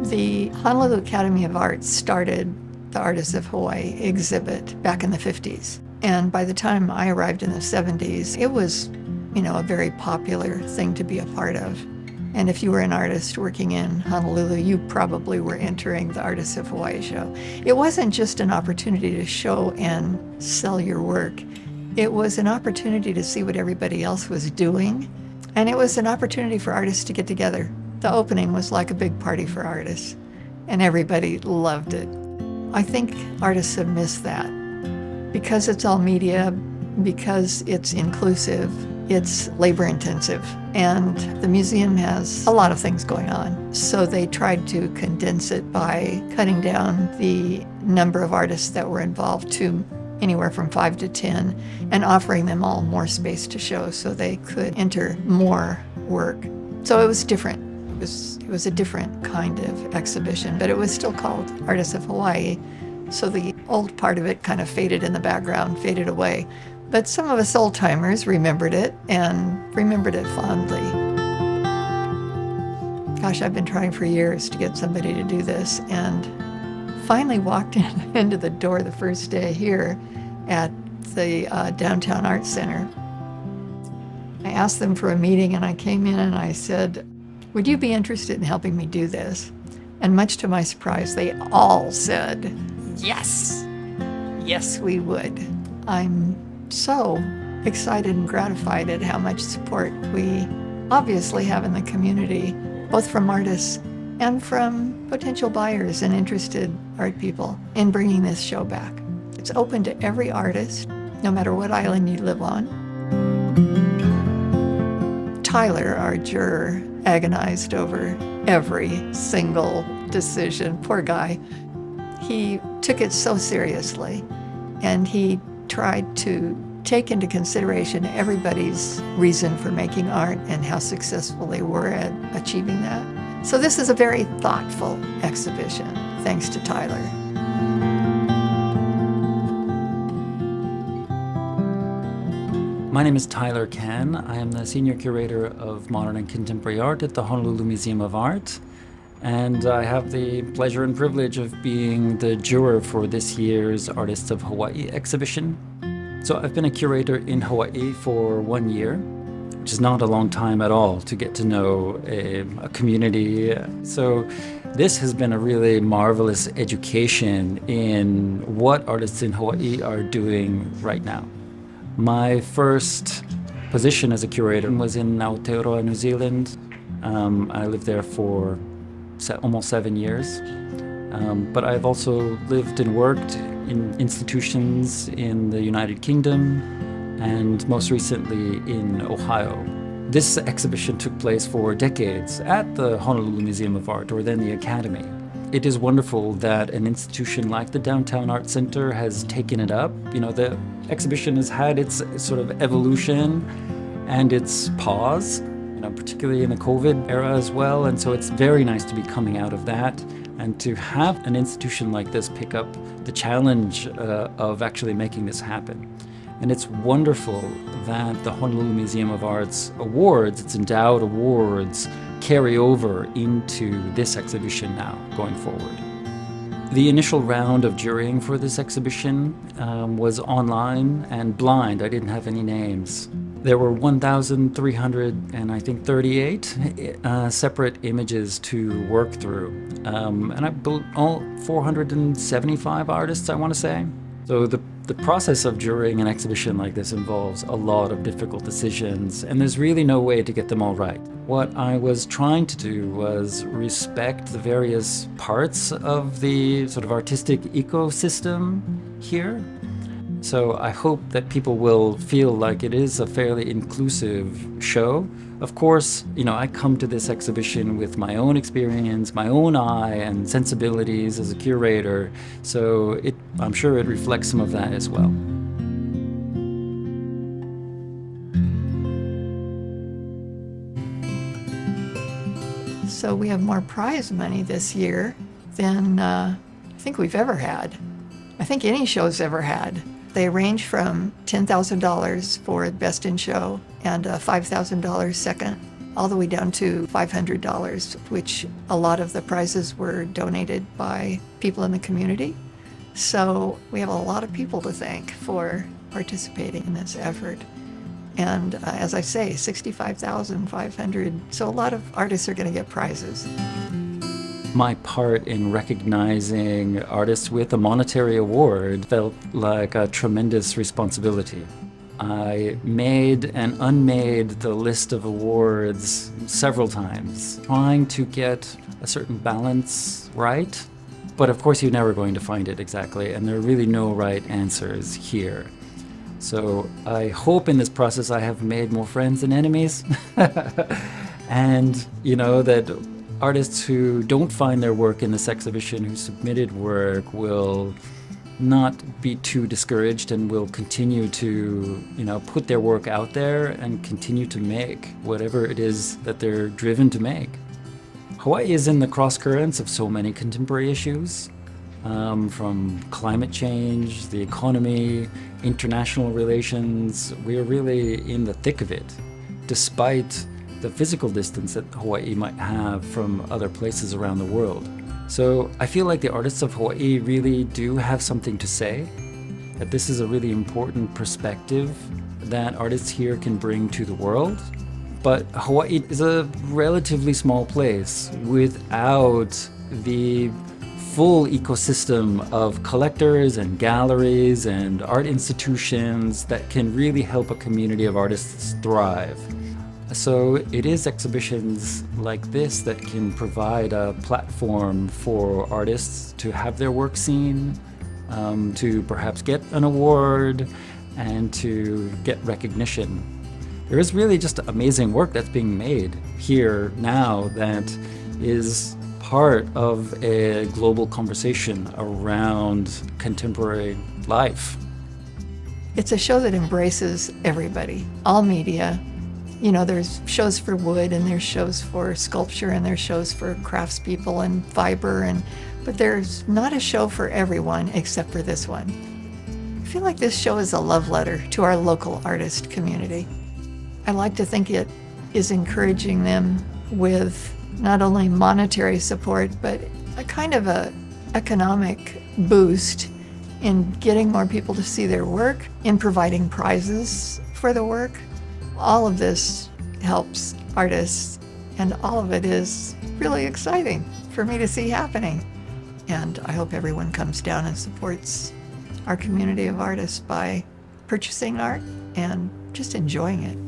The Honolulu Academy of Arts started the Artists of Hawaiʻi exhibit back in the 50s. And by the time I arrived in the 70s, it was, a very popular thing to be a part of. And if you were an artist working in Honolulu, you probably were entering the Artists of Hawaiʻi show. It wasn't just an opportunity to show and sell your work. It was an opportunity to see what everybody else was doing. And it was an opportunity for artists to get together. The opening was like a big party for artists, and everybody loved it. I think artists have missed that. Because it's all media, because it's inclusive, it's labor intensive, and the museum has a lot of things going on. So they tried to condense it by cutting down the number of artists that were involved to anywhere from 5 to 10, and offering them all more space to show so they could enter more work. So it was different. It was a different kind of exhibition, but it was still called Artists of Hawaiʻi. So the old part of it kind of faded in the background, faded away. But some of us old-timers remembered it and remembered it fondly. Gosh, I've been trying for years to get somebody to do this, and finally walked into the door the first day here at the Downtown Arts Center. I asked them for a meeting, and I came in and I said, "Would you be interested in helping me do this?" And much to my surprise, they all said, "Yes, yes, we would." I'm so excited and gratified at how much support we obviously have in the community, both from artists and from potential buyers and interested art people in bringing this show back. It's open to every artist, no matter what island you live on. Tyler, our juror, agonized over every single decision. Poor guy. He took it so seriously, and he tried to take into consideration everybody's reason for making art and how successful they were at achieving that. So this is a very thoughtful exhibition, thanks to Tyler. My name is Tyler Cann. I am the Senior Curator of Modern and Contemporary Art at the Honolulu Museum of Art. And I have the pleasure and privilege of being the juror for this year's Artists of Hawaiʻi exhibition. So I've been a curator in Hawaii for 1 year, which is not a long time at all to get to know a community. So this has been a really marvelous education in what artists in Hawaii are doing right now. My first position as a curator was in Aotearoa, New Zealand. I lived there for almost 7 years. But I've also lived and worked in institutions in the United Kingdom and most recently in Ohio. This exhibition took place for decades at the Honolulu Museum of Art, or then the Academy. It is wonderful that an institution like the Downtown Art Center has taken it up. The exhibition has had its sort of evolution and its pause, particularly in the COVID era as well. And so it's very nice to be coming out of that and to have an institution like this pick up the challenge of actually making this happen. And it's wonderful that the Honolulu Museum of Art's awards, its endowed awards, carry over into this exhibition now, going forward. The initial round of jurying for this exhibition was online and blind. I didn't have any names. There were 1,338 separate images to work through. And I built all 475 artists, I want to say. So the process of jurying an exhibition like this involves a lot of difficult decisions, and there's really no way to get them all right. What I was trying to do was respect the various parts of the sort of artistic ecosystem here. So I hope that people will feel like it is a fairly inclusive show. Of course, I come to this exhibition with my own experience, my own eye and sensibilities as a curator, so I'm sure it reflects some of that as well. So we have more prize money this year than I think we've ever had. I think any show's ever had. They range from $10,000 for Best in Show and a $5,000 second, all the way down to $500, which a lot of the prizes were donated by people in the community. So we have a lot of people to thank for participating in this effort. And as I say, $65,500. So a lot of artists are going to get prizes. My part in recognizing artists with a monetary award felt like a tremendous responsibility. I made and unmade the list of awards several times, trying to get a certain balance right. But of course, you're never going to find it exactly, and there are really no right answers here. So I hope in this process I have made more friends than enemies. And, that artists who don't find their work in this exhibition, who submitted work, will not be too discouraged and will continue to, put their work out there and continue to make whatever it is that they're driven to make. Hawaii is in the cross currents of so many contemporary issues, from climate change, the economy, international relations. We are really in the thick of it, despite the physical distance that Hawaii might have from other places around the world. So I feel like the Artists of Hawaiʻi really do have something to say, that this is a really important perspective that artists here can bring to the world. But Hawaii is a relatively small place without the full ecosystem of collectors and galleries and art institutions that can really help a community of artists thrive. So it is exhibitions like this that can provide a platform for artists to have their work seen, to perhaps get an award, and to get recognition. There is really just amazing work that's being made here now that is part of a global conversation around contemporary life. It's a show that embraces everybody, all media. There's shows for wood, and there's shows for sculpture, and there's shows for craftspeople and fiber, but there's not a show for everyone except for this one. I feel like this show is a love letter to our local artist community. I like to think it is encouraging them with not only monetary support, but a kind of a economic boost in getting more people to see their work, in providing prizes for the work. All of this helps artists, and all of it is really exciting for me to see happening. And I hope everyone comes down and supports our community of artists by purchasing art and just enjoying it.